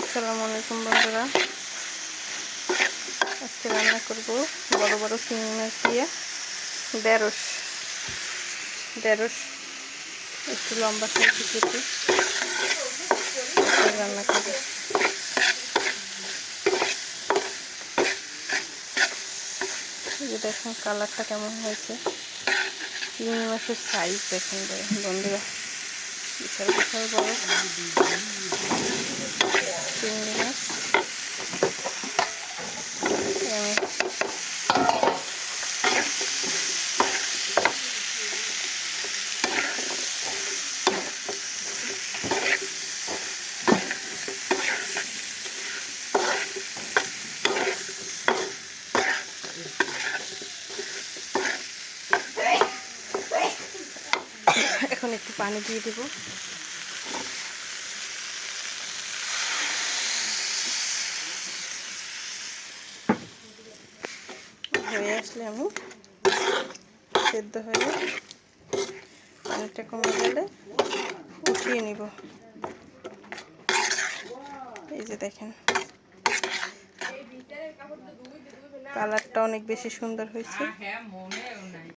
আসসালামু আলাইকুম বন্ধুরা, আজকে রান্না করব বড় বড় চিংড়ি মাছ দিয়ে ঢেঁড়স একটু লম্বা সাইজে কেটে রান্না করব। এই দেখেন কালারটা কেমন হয়েছে। চিংড়ি মাছের সাইজ দেখেন বন্ধুরা, বিশাল বিশাল বড় চিংড়ি মাছ। এখন একটু পানি দিয়ে দেব। হয়ে আসলে আমি সেদ্ধ হয়ে পানিটা কমে গেলে উঠিয়ে নিব। এই যে দেখেন কালারটা অনেক বেশি সুন্দর হয়েছে।